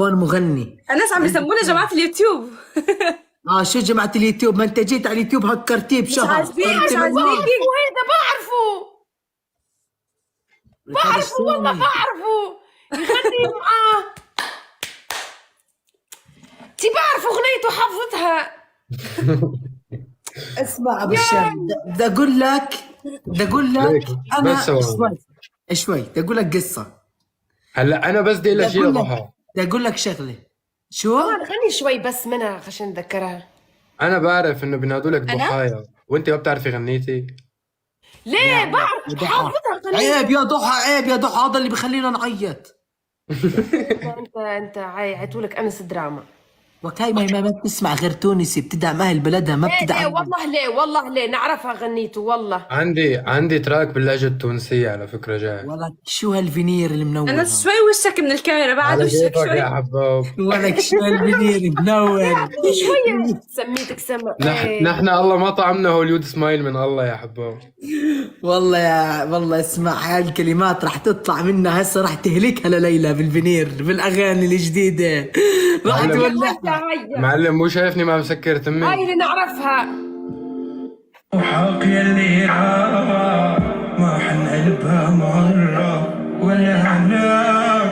كون مغني. الناس عم يسمونا جماعة اليوتيوب. شو جماعة اليوتيوب؟ ما انت جيت على اليوتيوب هكرتيه بشهر. مش عاجبني هذا بعرفه والله بعرفه يغني معاه. انتي بعرفه اغنيته حافظتها. اسمع ابو الشام، بدي اقول لك انا بس شوي بدي اقول لك قصة. هلا انا بس بدي اقول لك شيء لضحى. بدي اقول لك شغلة. شو؟ غني شوي بس منها عشان نتذكرها. انا بعرف انه بينادوا لك ضحايا وانت ما بتعرفي غنيتي. ليه بعرف حافظها غنية. عيب يا ضحى، هذا اللي بخلينا نعيط. انت عيطولك انس دراما. وكاي ما بتسمع غير تونسي، بتدعم اهل بلدها، ما بتدعم. والله ليه نعرفها غنيته والله. عندي تراك باللهجة التونسية على فكرة جاي. ولك شو هالفينير المنور؟ الناس شوي وشك من الكاميرا بعد وشك يا شوي. حباب. ولك شو هالفينير منور. شوية سميتك سما. نحن الله ما طعمنا هوليود سمايل من الله يا حباب. والله اسمع، هاي الكلمات راح تطلع منها هسه، راح تهلكها لليلى بالفينير بالاغاني الجديدة. راح تولعها. معلم مو شايفني ما مسكر تمي؟ هاي اللي نعرفها. وحاق يلي ما حنقلبها مرة ولا هلا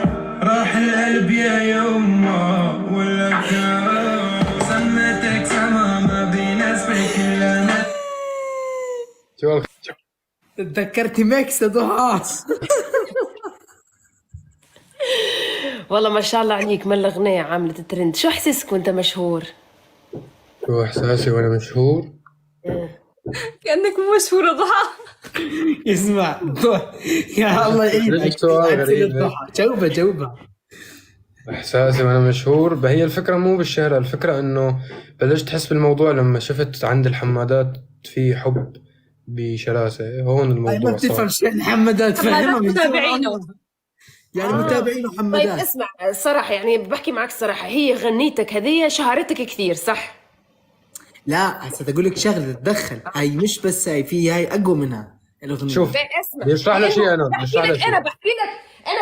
راح القلب يا يما ولا كان سمتك سما ما بيناسبك الا انا. شو تذكرتي ميكس يا ضحى. والله ما شاء الله عليك، من الأغنية عاملة ترند. شو إحساسك وأنت مشهور؟ شو احساسي وانا مشهور؟ كأنك مو مشهورة ضحى. اسمع يا الله يعينك. سؤال غريب. جاوبها. احساسي وانا مشهور، هي الفكره مو بالشهره، الفكره انه بلشت تحس بالموضوع لما شفت عند الحمادات في حب بشراسه. هون الموضوع ما بتفهم شيء الحمادات، فهمها متابعينه يعني متابعينه طيب حمادات. اسمع الصراحة، يعني بحكي معك الصراحة، هي غنيتك هذه شهرتك كثير صح؟ لا هسه تقول لك شغله تتدخل، هاي مش بس هاي اقوى منها الاغنيه. شوف بيشرح لها شيء. انا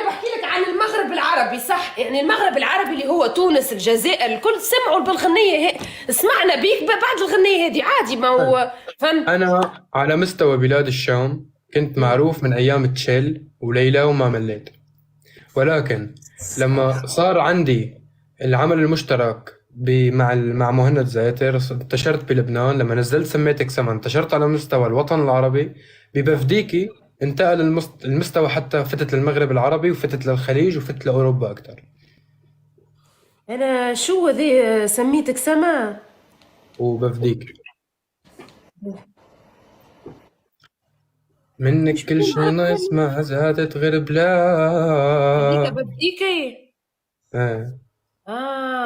بحكي لك عن المغرب العربي صح؟ يعني المغرب العربي اللي هو تونس الجزائر الكل سمعوا بالغنية سمعنا بيك بعد الغنية هذه عادي. ما هو فهمت. انا على مستوى بلاد الشام كنت معروف من ايام تشيل وليلى وما مليت، ولكن لما صار عندي العمل المشترك مع مهند زايتر انتشرت بلبنان. لما نزلت سميتك سما انتشرت على مستوى الوطن العربي. ببفديكي انتقل المستوى حتى فتت للمغرب العربي وفتت للخليج وفتت لأوروبا أكتر. أنا شو ذي سميتك سما وبفديك منك كل شيء ناقص ما زادت غير بلا. بفديكي.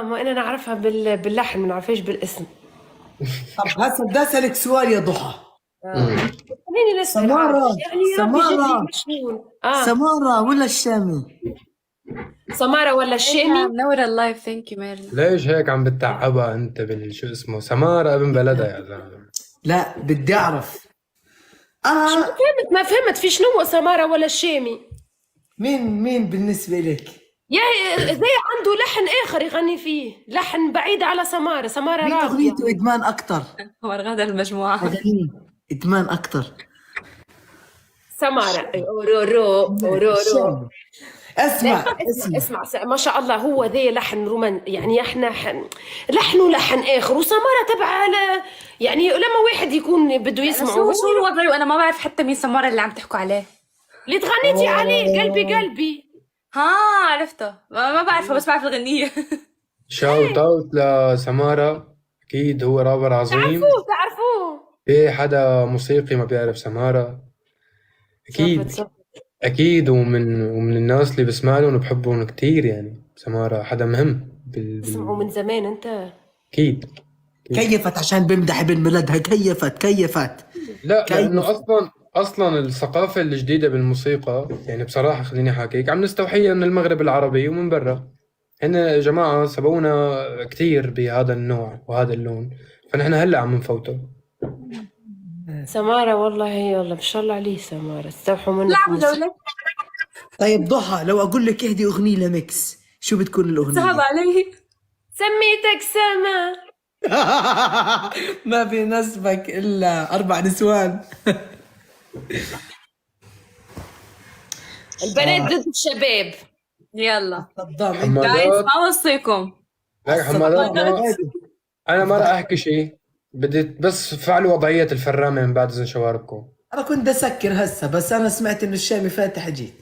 ما أنا نعرفها باللحن ما نعرفهاش بالاسم. طب هسه بدي اسالك سؤال يا ضحى. خليني نسأل. سمارة ولا الشامي؟ سمارة ولا الشامي؟ منورة اللايف. ثانك يو ميرنا. ليش هيك عم بتعبها انت بالشو اسمه؟ سمارة ابن بلدها يا زلمه. لا بدي اعرف. ما فهمت في شنو سمارة ولا الشامي؟ مين بالنسبة لك؟ يا زي عنده لحن آخر يغني فيه، لحن بعيد على سمارة مين راقية. اغنيته ادمان اكتر؟ هو غدا المجموعة. ادمان اكتر. سمارة رو. اسمع ما شاء الله، هو ذي لحن رومان يعني احنا لحنه لحن اخر، وسمارة تبع يعني لما واحد يكون بده يسمعه. شو الوضع وانا ما بعرف حتى مين سمارة اللي عم تحكوا عليه. اللي تغنيتي عليه قلبي. عرفته. ما بعرفه بس بعرف الغنية. شاوت اوت لسمارة، اكيد هو رابر عظيم. تعرفوه في حدا موسيقي ما بيعرف سمارة؟ اكيد ومن الناس اللي بسمع لهم وبحبهم كتير. يعني سمارة حدا مهم تسمعوا من زمان انت. اكيد كيفت عشان بمدح ابن بلدها. كيفت لا لانه اصلا الثقافة الجديدة بالموسيقى، يعني بصراحة خليني احكيك، عم نستوحيها من المغرب العربي ومن برا. هن يا جماعة سبقونا كتير بهذا النوع وهذا اللون، فنحن هلا عم نفوته. سمارة والله يلا ما شاء الله عليه سمارة، استوحوا منك. طيب ضحى، لو اقول لك اهدي اغنية لميكس شو بتكون صعب الأغنية؟ علي. سميتك سما. ما بيناسبك إلا 4 نسوان. البنات ضد الشباب. يلا صدام انت. جايز حمادات، ما وصيكم. لك حمادات انا ما راح احكي شيء، بدي بس فعلوا وضعية الفرامة من بعد اذن شواربكم. انا كنت اسكر هسه بس انا سمعت انه الشامي فاتح جيت.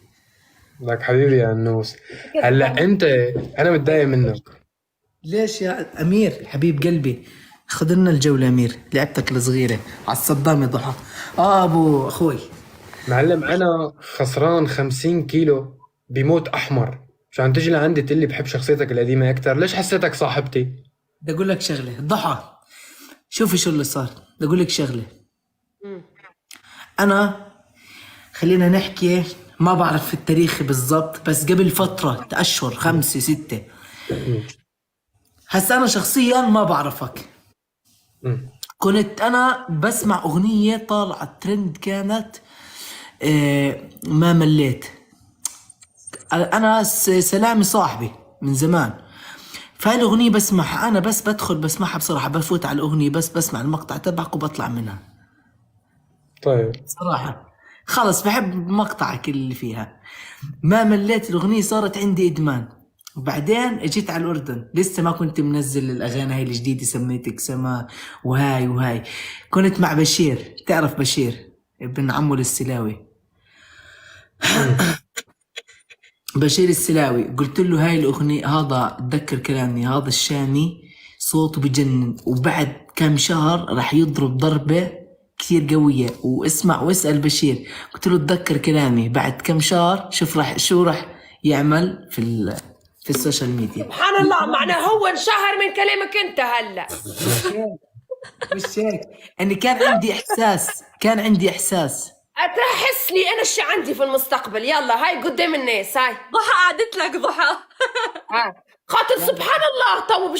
لك حبيبي يا نوس، هلا انت انا متضايق منك. ليش يا امير حبيب قلبي؟ خذ لنا الجولة يا امير، لعبتك الصغيرة على الصدام يا ضحى. ابو اخوي. معلم انا خسران 50 كيلو بموت احمر، عشان تجي لعندي تقول لي بحب شخصيتك القديمة اكثر، ليش حسيتك صاحبتي؟ بدي اقول لك شغلة ضحى، شوفي شو اللي صار. بدي اقول لك شغلة. انا خلينا نحكي ما بعرف في التاريخ بالضبط بس قبل فترة اشهر 5 6. هسا انا شخصيا ما بعرفك. كنت انا بسمع اغنية طالعة ترند كانت ما مليت. انا سلامي صاحبي من زمان، فهاي الاغنية بسمعها انا، بس بدخل بسمعها بصراحة، بفوت على الاغنية بس بسمع المقطع تبعك وبطلع منها طيب صراحة. خلص بحب مقطعك اللي فيها. ما مليت الاغنية صارت عندي ادمان. وبعدين اجيت على الاردن، لسه ما كنت منزل الاغاني هاي الجديدة سميتك سما وهاي. كنت مع بشير، تعرف بشير ابن عمو السلاوي. بشير السلاوي، قلت له هاي الاغنية، هذا اتذكر كلامي، هذا الشامي صوته بجنن، وبعد كم شهر راح يضرب ضربة كثير قوية، واسمع واسأل بشير. قلت له اتذكر كلامي، بعد كم شهر شوف شو راح يعمل في السوشيال ميديا. سبحان الله، معناه هو انشهر من كلامك انت هلا. مش هيك، اني كان عندي احساس. اتحس لي انا الشي عندي في المستقبل. يلا هاي قدام الناس هاي. ضحى قعدت لك ضحى. خاطر سبحان الله تو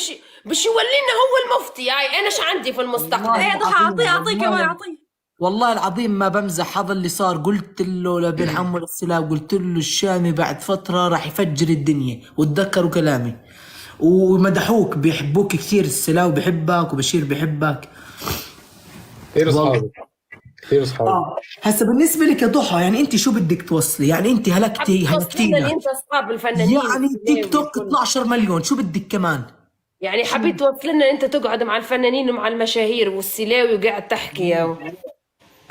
بش يولينا هو المفتي. هاي انا شو عندي في المستقبل. ايه ضحى اعطيه كمان اعطيه. والله العظيم ما بمزح، هذا اللي صار. قلت له لبن عمو السلام، قلت له الشامي بعد فترة راح يفجر الدنيا، وتذكروا كلامي ومدحوك، بيحبوك كثير. السلاو بيحبك وبشير بيحبك كثير اصحابي، كثير اصحابي. هسه بالنسبة لك يا ضحى، يعني انت شو بدك توصلي؟ يعني انت هلكتينا، انت اصحاب الفنانين يعني تيك توك 12 مليون، شو بدك كمان؟ يعني حبيت توصل لنا انت تقعد مع الفنانين ومع المشاهير والسلاوي وقاعد تحكي يا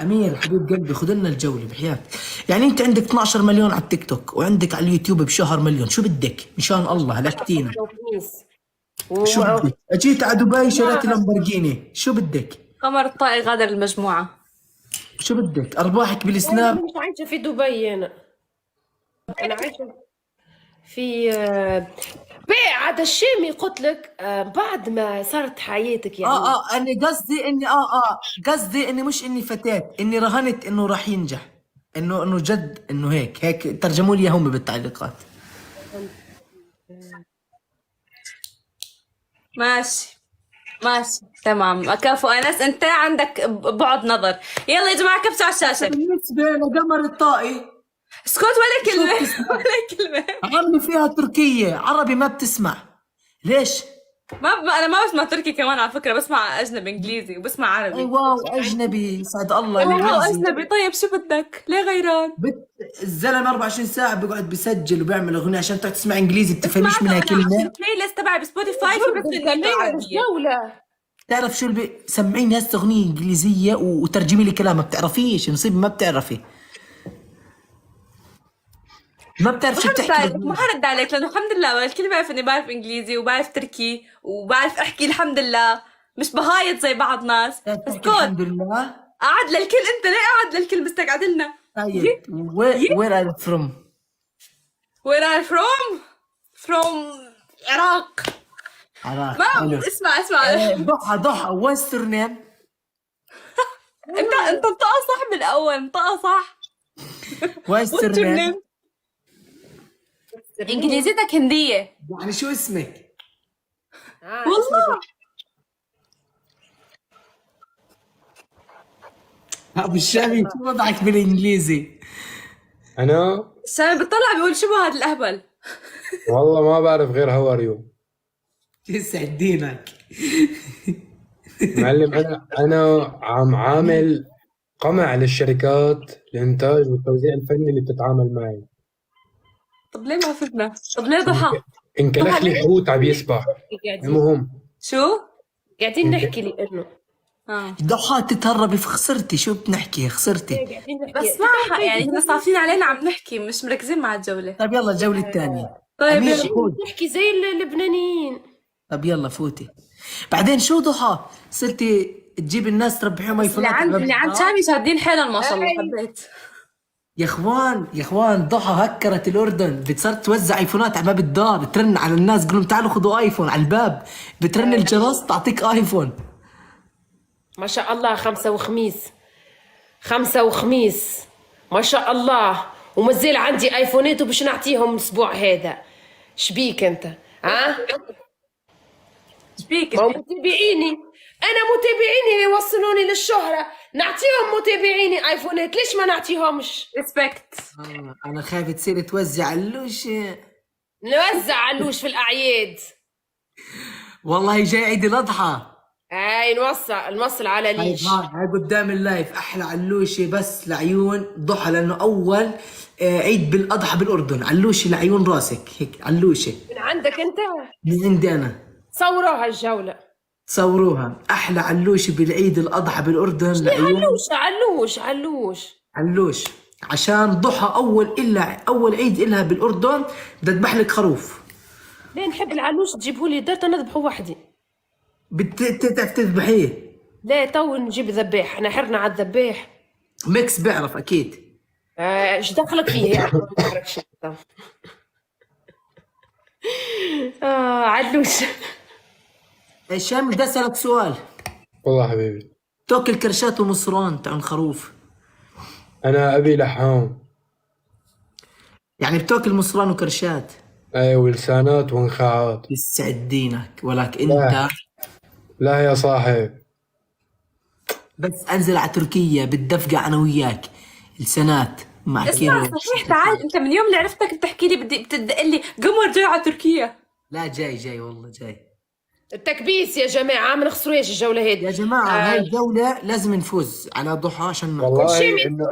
امير حبيب قلبي، خذ لنا الجوله بحياتك. يعني انت عندك 12 مليون على التيك توك، وعندك على اليوتيوب بشهر مليون، شو بدك؟ مشان الله هلكتينا. شو بدك؟ اجيت على دبي شريت لامبورجيني، شو بدك؟ قمر الطائي غادر المجموعة. شو بدك؟ ارباحك بالسناب. مش عايشه في دبي انا عايشه في بيع. هذا الشامي قلت لك بعد ما صارت حياتك يعني. انا قصدي اني مش اني فتاة، اني رهنت انه راح ينجح، انه جد، انه هيك ترجموا لي هم بالتعليقات. ماشي تمام. كفو انس، انت عندك بعد نظر. يلا يا جماعة كبسوا على الشاشة. بالنسبة لقمر الطائي، اسكت ولا كلمة ولا كلمة. عمي فيها تركية، عربي ما بتسمع ليش؟ انا ما بسمع تركي كمان على فكرة، بسمع اجنبي انجليزي وبسمع عربي. واو اجنبي، سعد الله. واو اجنبي. طيب شو بدك؟ ليه غيران؟ الزلمه 24 ساعه بيقعد بيسجل وبيعمل اغنيه عشان تقعد تسمع انجليزي بتفهميش منها كلمه. البلاي ليست تبعي بسبوتيفاي في بس عربية. تعرف شو سمعيني هسه اغنيه انجليزيه وترجمي لي كلامها، بتعرفيش نصيب، ما بتعرفي شو بتحكي. ما حرد عليك لانه الحمد لله الكل بعرف اني بعرف انجليزي وبعرف تركي وبعرف احكي الحمد لله، مش بهايط زي بعض ناس. اسكت الحمد لله. قعد للكل، انت ليه قاعد للكل مستقعد لنا؟ طيب where are you from؟ Where are you from؟ From عراق. ما اسمع ضحى what's your name؟ انت انطقها صح بالاول، انطقها صح. what's your name؟ انجليزيتك هندية. يعني شو اسمك؟ والله ابو الشامي شو وضعك بالانجليزي؟ انا الشامي بتطلع بيقول شو هذا الاهبل. والله ما بعرف غير هاو ار يو. يسعد دينك. معلم، انا عم عامل قمع للشركات الانتاج والتوزيع الفني اللي بتتعامل معي. طب ليه ما فزنا؟ طب ليه ضحى؟ انكلخ لي حوت عم يسبح. قاعدين المهم شو؟ قاعدين نحكي لانه ضحى تتهربي في خسرتي، شو بنحكي خسرتي. قاعدين نحكي بس معها يعني احنا صافين علينا عم نحكي مش مركزين مع الجولة. طيب يلا الجولة الثانية. طيب أمير يلا. فوت. نحكي زي اللبنانيين. طب يلا فوتي. بعدين شو ضحى صرتي تجيب الناس تربحيهم اللي ايفونات عند على اللي عند الدار؟ شامي شادين حيلهم ما شاء الله. حبيت. يا اخوان ضحى هكرت الاردن، صارت توزع ايفونات على باب الدار، ترن على الناس تقول لهم تعالوا خذوا ايفون على الباب، بترن الجرس تعطيك ايفون. ما شاء الله، خمسة وخميس ما شاء الله. ومازال عندي ايفونات وباش نعطيهم الاسبوع هذا. شبيك انت؟ ها؟ شبيك؟ ما هو متابعيني، انا متابعيني يوصلوني للشهرة، نعطيهم متابعيني ايفونات، ليش ما نعطيهمش؟ ريسبكت. انا خايف تصير توزع علوش. نوزع علوش في الاعياد. والله جاي عيد الاضحى. هاي نوصل على ليش. هاي قدام اللايف احلى علوشة بس لعيون ضحى، لانه اول عيد بالاضحى بالاردن. علوشة لعيون راسك هيك علوشة من عندك انت؟ من عندي انا. صوروها الجولة. صوروها احلى علوشة بالعيد الاضحى بالاردن لعيون علوش. علوش. عشان ضحى اول عيد إلها بالاردن بدها تذبح لك خروف. ليه نحب العلوش تجيبوا لي نذبحه وحدي. بتعرف تذبحيه؟ لا تو نجيب ذباح، احنا حرنا على الذباح. ميكس بيعرف اكيد. ايش دخلك فيه يعني؟ ما بعرفش. علوش. هشام بدي اسالك سؤال. والله حبيبي تاكل كرشات ومصران تاع الخروف؟ انا ابي لحام. يعني بتاكل مصران وكرشات؟ ايوه، ولسانات ونخاعات. يسعد دينك ولك انت. لا يا صاحب، بس انزل على تركيا بالدفقة انا وياك لسنات مع اسمع كيرو. صحيح، تعال انت من يوم اللي عرفتك بتحكي لي بتدق لي قمر جاي على تركيا. لا جاي والله جاي. التكبيس يا جماعة، ما نخسروش الجولة هذه يا جماعة هاي الجولة لازم نفوز على ضحى عشان والله انه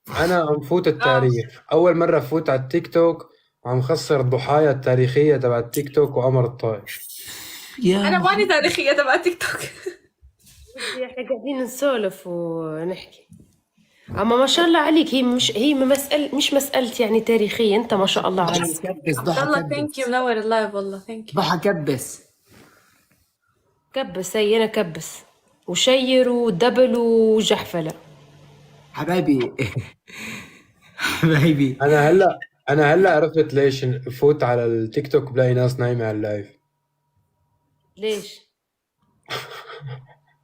انا عم فوت التاريخ. اول مرة فوت على التيك توك وعم خسر الضحايا التاريخية تبع التيك توك وعمر الطائف. انا ماني تاريخية تبع تيك توك. احنا قاعدين نسولف ونحكي. اما ما شاء الله عليك، هي مش مسألة يعني تاريخية، انت ما شاء الله عليك. كبس ضحى والله ثانك يو، منور اللايف والله ثانك يو. ضحى كبس. هي انا كبس وشير ودبل وجحفلة حبايبي. حبايبي انا هلا عرفت ليش فوت على التيك توك بلاقي ناس نايمة على اللايف. ليش؟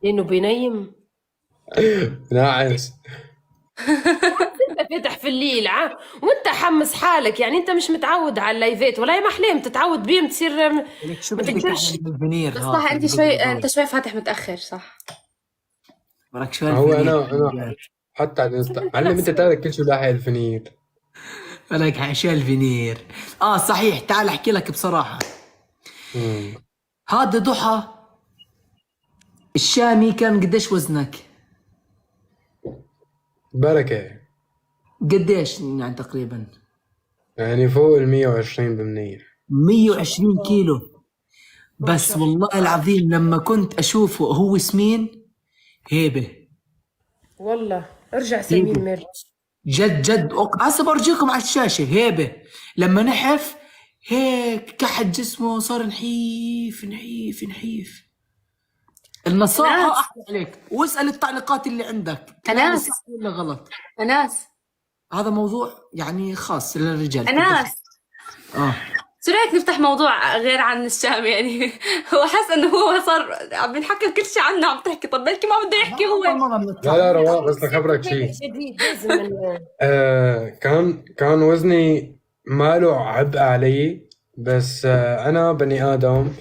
لانه بينيم. ناعس. انت فاتح في الليل وانت حمس حالك، يعني انت مش متعود على اللايفات ولا ما حليم تتعود بيهم تصير ما تقدرش. بس صح انت شوي فاتح متاخر صح. ولك شوي هو الفنير. انا حتى على الانستا علم انت تارك كل شيء لاحق الفنير. ولك حاشا الفينير. صحيح، تعال احكي لك بصراحة. هذا ضحى الشامي كان قديش وزنك؟ بركة. قديش يعني تقريبا؟ يعني فوق 120 بمنير. 120 كيلو. بس والله العظيم لما كنت اشوفه هو سمين هيبة. والله ارجع سمين مرج. جد هسه برجيكم على الشاشة. هيبة لما نحف هيك كحد جسمه صار نحيف. النصائح احكي عليك واسأل التعليقات اللي عندك. أناس صح ولا غلط؟ أناس هذا موضوع يعني خاص للرجال. أناس شو رايك نفتح موضوع غير عن الشام؟ يعني هو حس انه هو صار عم بنحكي كل شيء عنه عم تحكي. طب بلكي ما بده يحكي هو. لا رواق، بس لخبرك شيء. كان وزني ماله عبء علي، بس انا بني ادم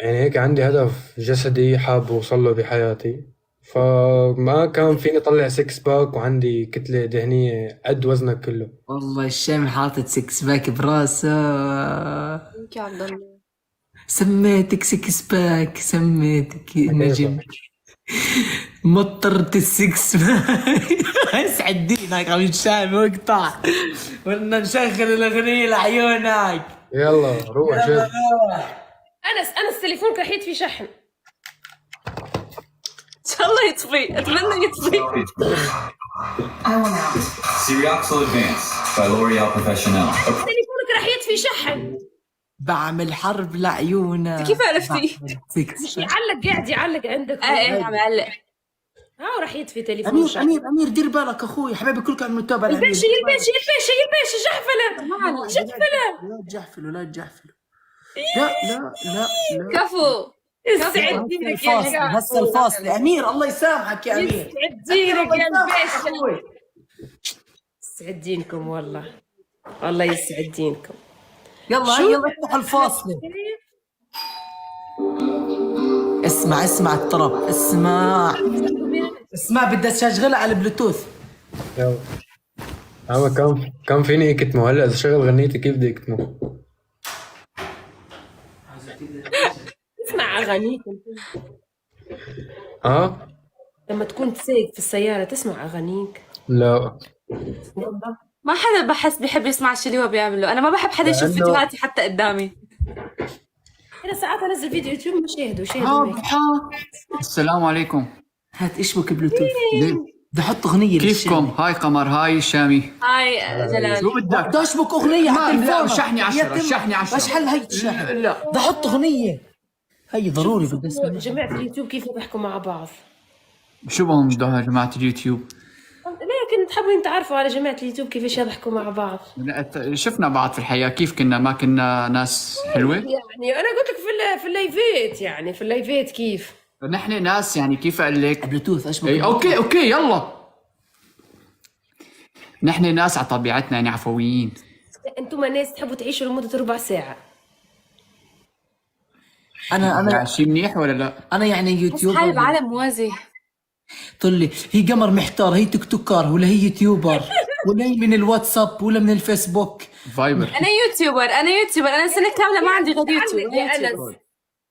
يعني هيك عندي هدف جسدي حاب اوصل له بحياتي، فما كان فيني اطلع 6 باك وعندي كتلة دهنية قد وزنك كله. والله الشامي حاطط 6 باك براسه. يا عبد الله سميتك 6 باك، سميتك نجم. مطرت ال6 باك. اسعد دينك عم الشامي واقطع. بدنا نشغل الاغنية لعيونك. يلا روح شد. انس تليفونك راح يطفي شحن. ان شاء الله يطفي، اتمنى يطفي. Sirioxal Advance by L'Oreal Professionnel. تليفونك راح يطفي شحن. بعمل حرب لعيونك. كيف عرفتي؟ مش يعلق، قاعد يعلق عندك. ايه عم يعلق. ها راح يطفي تليفون امير شحن. امير دير بالك اخوي حبيبي، كلكم عم نتابع الامير. الباشا جحفله. لا تجحفلوا لا تجحفلوا. لا لا لا لا. كفو. يسعد دينك يا الفاصل جماعة. هسه الفاصل. امير الله يسامحك يا امير. يسعد دينك يا الباشا. يسعد دينكم والله يسعد دينكم. يلا يلا افتحوا الفاصل. اسمع الطرب، اسمع بدي اشغلها على البلوتوث. يلا اما كان فيني اكتمه. هلا اذا شغل غنيتي كيف بدي اكتمه؟ اسمع اغانيك ها؟ لما تكون سايق في السيارة، تسمع اغانيك. لا ما حدا بحس بيحب يسمع الشيء اللي هو بيعمله. انا ما بحب حدا يشوف لأنه- فيديوهاتي حتى قدامي. انا ساعات انزل فيديو يوتيوب ما شاهدوا السلام عليكم. هات اشبك بلوتوث. ليه؟ بدي احط اغنيه كيفكم؟ هاي قمر، هاي شامي. هاي جلال. شو بدك؟ بدي اشبك اغنيه ما- على لا، تليفونك. شحني 10، يا تم. شحني 10. ايش حل هي الشحن؟ لا. بدي احط اغنيه. هي ضروري بدي اسمع. جماعة اليوتيوب كيف يضحكوا مع بعض. شو بهم بدها جماعة اليوتيوب؟ لكن تحبوا تعرفوا على جماعة اليوتيوب كيفاش يضحكوا مع بعض. لا، شفنا بعض في الحياة كيف كنا، ما كنا ناس حلوة. يعني انا قلت لك في اللايفات، يعني في اللايفات كيف نحن ناس يعني كيف اقول لك. بلوتوث اشبك. إيه، اوكي يلا. نحن ناس على طبيعتنا يعني عفويين. انتم ناس تحبوا تعيشوا لمدة ربع ساعة. انا يعني شيء منيح ولا لا؟ انا يعني بس يوتيوب. حالي بعالم موازي. طلي هي قمر محتار، هي تيك توكر ولا هي يوتيوبر ولا هي من الواتساب ولا من الفيسبوك؟ فايبر. انا يوتيوبر. انا سنة كاملة ما عندي غير يوتيوب.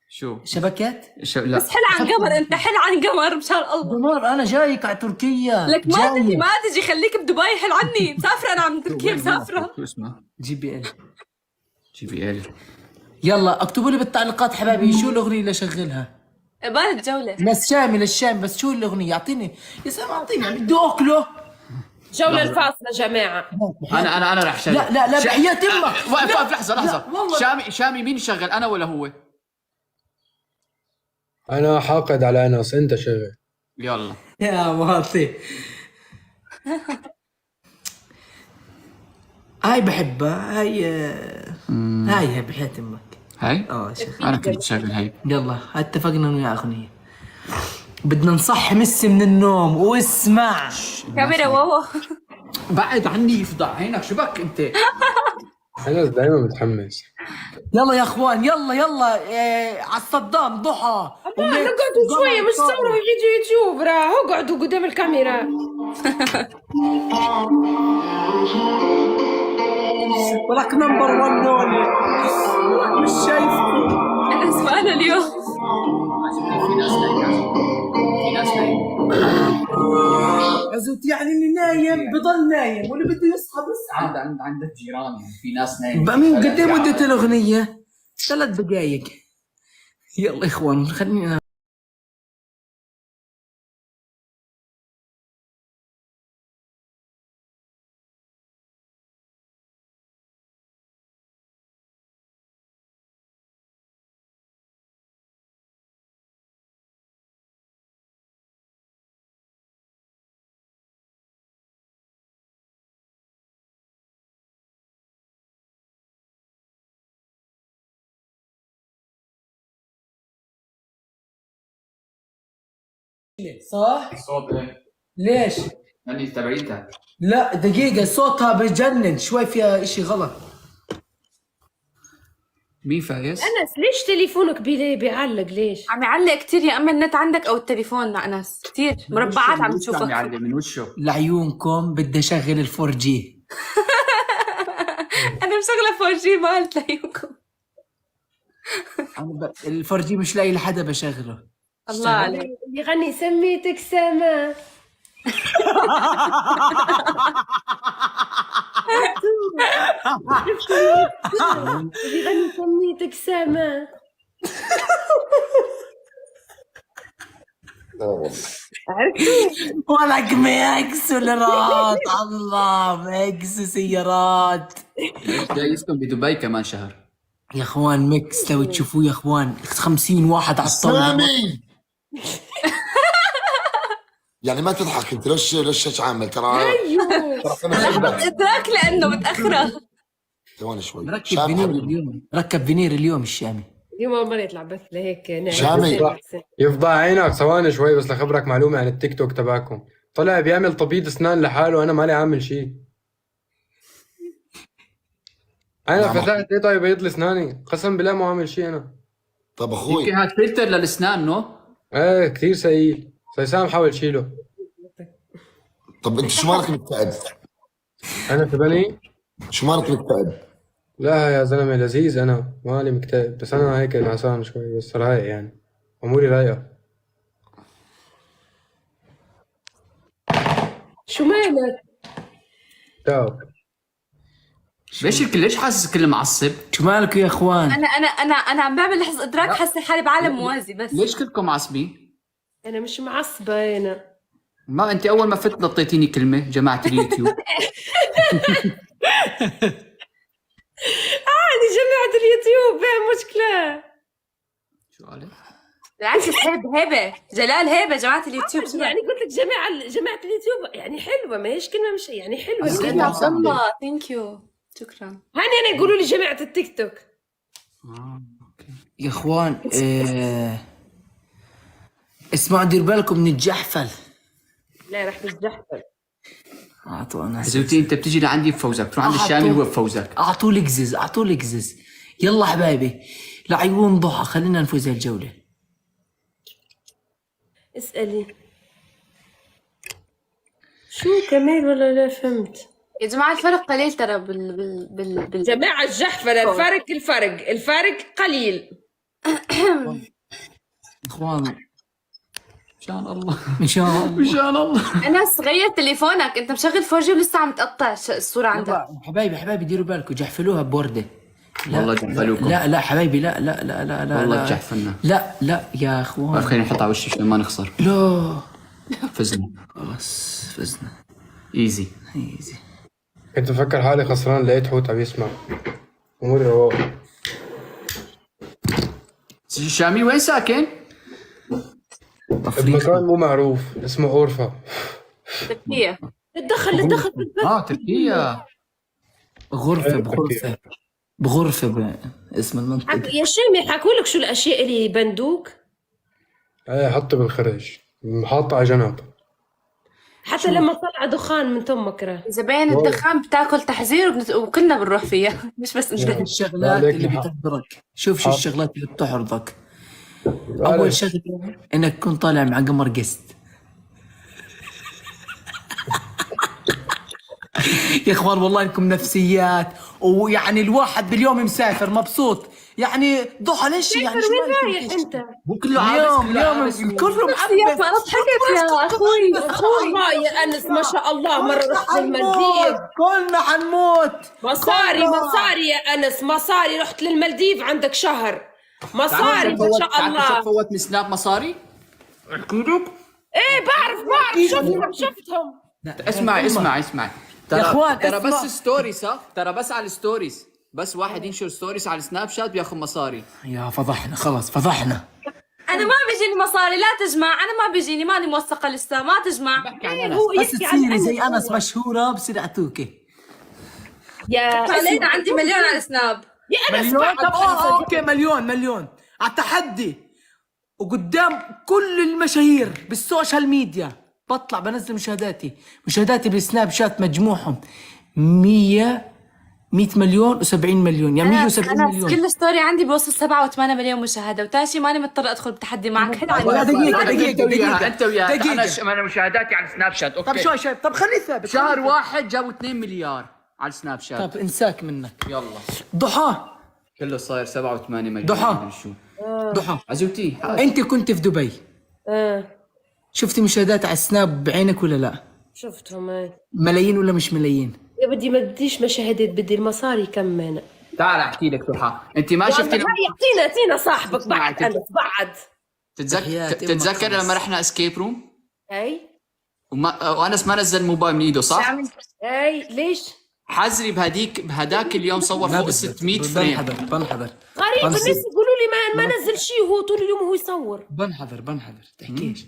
شو شبكات؟ لا. بس حل عن قمر، انت حل عن قمر مشان الله. دمار انا جايك على تركيا. لك ما جاي. تجي ما تجي، خليك بدبي. حل عني، مسافرة انا عم تركيا مسافرة. شو اسمها؟ GBL. GBL. يلا اكتبوا لي بالتعليقات حبايبي شو الاغنيه اللي اشغلها. بارد جولة. للشام بس شو الاغنيه؟ اعطيني يا سلام، اعطيني بدي اكله. جولة الفاصلة جماعة. انا رح شغل. لا بحياة امك. وقف لحظة. والله. شامي مين شغل، انا ولا هو؟ انا حاقد على انس، انت شغل. يلا. يا واطي. هاي بحبها. هاي بحياة امك. هاي؟ شغل. انا كنت شغل هاي. يلا اتفقنا انه يا اغنية. بدنا نصحي ميسي من النوم واسمع. كاميرا واو. بعد عني يفضع عينك، شو بك انت؟ انس دائما متحمس. يلا يا اخوان يلا على الصدام ضحى. نقعدوا شوية مش صوروا فيديو يوتيوب، راه اقعدوا قدام الكاميرا. ولك نمبر 1 دول مش شايفكم. انا اسمعنا اليوم. عزوت يعني اللي نايم بضل نايم واللي بده يصحى بس. عندك جيران يعني في ناس نايمة. بأمين قد ايه مدة الأغنية؟ 3 دقايق. يلا يا إخوان خلينا. صح؟ الصوت ايه؟ ليش؟ لاني تبعيتك. لا دقيقة صوتها بجنن شوي، فيها اشي غلط. مين فايز؟ انس ليش تليفونك بيعلق ليش؟ عم يعلق كتير يا اما النت عندك او التليفون مع ناس كتير مربعات عم عم تشوفك. يعلم من وشه. لعيونكم بدي اشغل الفور جي. انا مشغله 4G ما قلت ليكم. الفور جي مش لاقي لحدا بشغله. الله عليك. يغني سميتك سما. يغني سميتك سما. ولك ميكس ولرات الله ميكس سيارات جايزكم بدبي كمان شهر. يا اخوان ميكس لو تشوفوه يا اخوان 50 واحد على الطاولة. سامي يعني ما تضحك انت ليش عامل ترى ايوه ادراك لانه متاخره. ثواني شوي ركب شام فينير حبيبي. اليوم، ركب فينير اليوم الشامي. اليوم اول مره يطلع بث لهيك نعم. شامي. يفضى عينك ثواني شوي بس لخبرك معلومة عن التيك توك تبعكم. طلع بيعمل تبييض اسنان لحاله وانا مالي عامل شيء. انا نعم. فتحت ايه طيب بيض لي اسناني قسم بالله ما عامل شيء انا. طب اخوي يمكن هاد فلتر للاسنان نو؟ ايه كثير سيء. سيسام حاول شيله. طب انت شو مالك مكتئب؟ انا في بني شو مالك مكتئب؟ لا يا زلمه لذيذ انا مالي مكتئب بس انا هيك نعسان شوي بس رايق يعني اموري رايقه. شو مالك؟ تاب ليش حاسس كل معصب؟ شو مالكم يا اخوان؟ انا عم بعمل لحظه ادراك حاسه حالي بعالم موازي بس. ليش كلكم معصبين؟ انا مش معصبه انا. ما انت اول ما فت نطيتيني كلمه جماعه اليوتيوب. عادي جماعه اليوتيوب فيها مشكله. شو قالت؟ بالعكس هيبه جلال هيبه جماعه اليوتيوب. يعني قلت لك جماعه اليوتيوب يعني حلوه ما هيش كلمه مش يعني حلوه. يا عبد الله ثانك يو شكرا. هاني انا يقولوا لي جماعه التيك توك. اوكي. يا اخوان اسمعوا دير بالكم من الجحفل. لا رح تتجحفل. اعطونا زوجتي انت بتيجي لعندي بفوزك، تروح عند الشامي هو بفوزك. اعطوا لي قزز، اعطوا لي قزز. يلا حبايبي لعيون ضحى خلينا نفوز هالجوله. اسالي شو كمال ولا لا فهمت. يا جماعه الفرق قليل ترى بال جماعه الجحفله الفرق قليل. اخوان مشان الله ان شاء الله مشان الله. انس غير تليفونك انت مشغل 4G ولسه عم تقطع الصوره عندك. يلا حبايبي ديروا بالكم جحفلوها بورده. لا والله جحفلوكم. لا حبايبي لا والله جحفلنا. لا يا اخوان خلينا نحط على وشي عشان ما نخسر. لا فزنا خلاص فزنا ايزي. كنت بفكر حالي خسران لقيت حوت عم يسمع اموري رواق. الشامي وين ساكن؟ بمكان مو معروف اسمه غرفة. تركيا. تدخل تركيا. بغرفة اسم المنطقة. يا شامي حكوا لك شو الاشياء اللي بندوك ايه حطي بالخرج محاطة على جنب حتى لما طلع دخان من تمك راه. اذا بين الدخان بتاكل تحذير وكلنا بنروح فيها مش بس انت. الشغلات اللي بتحضرك شوف شو الشغلات اللي بتحرضك. اول شغله انك تكون طالع مع قمر قست. يا اخوان والله انكم نفسيات ويعني الواحد باليوم مسافر مبسوط يعني ضحى ليش يعني شو وين رايح انت؟ مو كله اليوم كله نفسيات ما ضحكت يا اخوي. الله يا انس ما شاء الله مره رحت للمالديف. كلنا حنموت. مصاري يا انس مصاري. رحت للمالديف عندك شهر مصاري ما شاء الله. فوت من سناب مصاري؟ احكي لك. ايه بعرف شفتهم. اسمع يا اخوان ترى بس ستوريز ترى بس على الستوريز بس واحد ينشر ستوريز على السناب شات بياخذ مصاري. يا فضحنا خلاص فضحنا. انا ما بيجيني مصاري لا تجمع. انا ما بيجيني ماني موثقه لسه ما تجمع. هو بس يحكي عن تصيري زي أنس انس مشهوره بصير اعطوكي. يا خلينا عندي مليون على السناب. يا انس مليون. طب اوكي مليون على التحدي وقدام كل المشاهير بالسوشيال ميديا بطلع بنزل مشاهداتي بالسناب شات مجموعهم 100 100 مليون و70 مليون، يعني 170 أنا مليون. كل ستوري عندي بيوصل 7 و8 مليون مشاهدة، وتاشي ماني مضطرة أدخل بتحدي معك. لا دقيقة انت وياها انا مشاهداتي على سناب شات. اوكي طب شوي طب خليه ثابت. شهر واحد جابوا 2 مليار على سناب شات. طب انساك منك. يلا ضحى كله صاير 7 و8 مليون. ضحى. شو ضحى عزوتي انت كنت في دبي، شفتي مشاهدات على السناب بعينك ولا لا؟ شفتهم هاي. ملايين ولا مش ملايين؟ يا بدي ما بديش مشاهدات، بدي المصاري كمان. تعال احكي لك ضحى، انت ما شفتي اعطينا صاحبك بعد. انا بعد تتذكر لما رحنا اسكيب روم اي وانس ما نزل الموبايل من ايده صح؟ اي ليش؟ حزري بهداك اليوم صور فوق 600 فريم. بنحضر غريب الناس يقولوا لي ما نزل شيء وهو طول اليوم هو يصور. بنحضر تحكيش.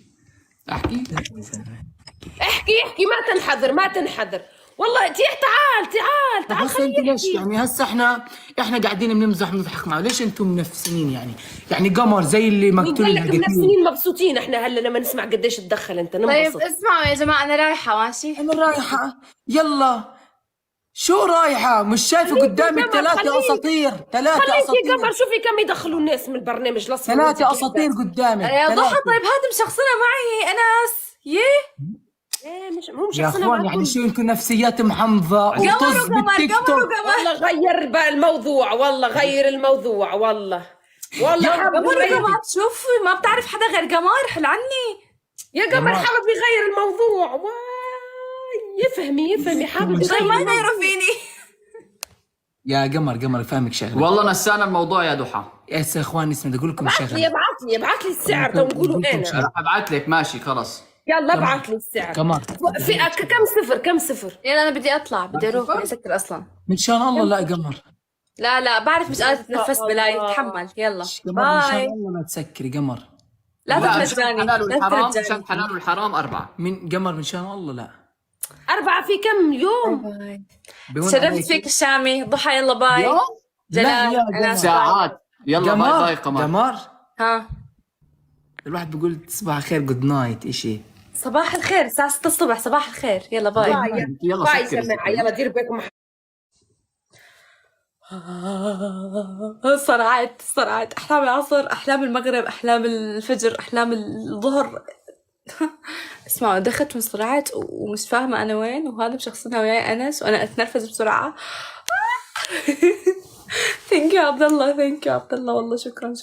احكي احكي ما تنحذر والله. تعال بس انت ليش يعني هسه احنا قاعدين بنضحك معه، ليش انتم منفسنين يعني قمر زي اللي مقتول قال لك منفسين مبسوطين احنا هلا لما نسمع قديش تدخل انت ننبسط. طيب اسمعوا يا جماعة، أنا رايحة ماشي. انا رايحة يلا. شو رايحة؟ مش شايفة قدامك 3 اساطير. 3 خليكي اساطير قمر، شوفي كم يدخلوا الناس من البرنامج الاصفر. 3 اساطير قدامك. يا ضحى طيب هذا مشخصنة معي أنس. مو يا اخوان يعني شو انكم نفسيات محمضة وطز بالتيك توك. والله غير بقى الموضوع، والله غير الموضوع. والله قمر شوفي ما بتعرف حدا غير قمر. حل عني يا قمر، حابب يغير الموضوع. واي يفهمي حابب يغير. ما يغيروا فيني. يا قمر فاهمك شغله. والله نسانا الموضوع يا ضحى. يا اخوان اسمع بدي اقول لكم شغله. ابعث لي السعر تنقولوا انا راح ابعث لك ماشي خلص. يلا ابعث لي السعر. قمر في كم صفر؟ يلا أنا بدي أطلع، بدي أروح، بدي أسكر أصلا. من شان الله. لا قمر لا بعرف مش قادرة أتنفس بلاي. تحمل يلا قمر من شان باي. الله لا تسكري قمر. لا تترجاني عشان حلال والحرام 4. من قمر من شان الله. لا 4 في كم يوم؟ شرفت فيك الشامي. ضحى يلا باي. لا يا جلال ساعات. يلا باي قمر. قمر ها الواحد بيقول صباح الخير جود نايت اشي. صباح الخير الساعة 6 الصبح. صباح الخير يلا باي. يلا باي سكري. جماعة، يلا ديروا بالكم. صرعت أحلام العصر، أحلام المغرب، أحلام الفجر، أحلام الظهر. اسمعوا دخلت من صرعت ومش فاهمة أنا وين، وهذا مشخصنها وياي أنس وأنا أتنرفز بسرعة. ثانك يو عبد الله والله شكرا.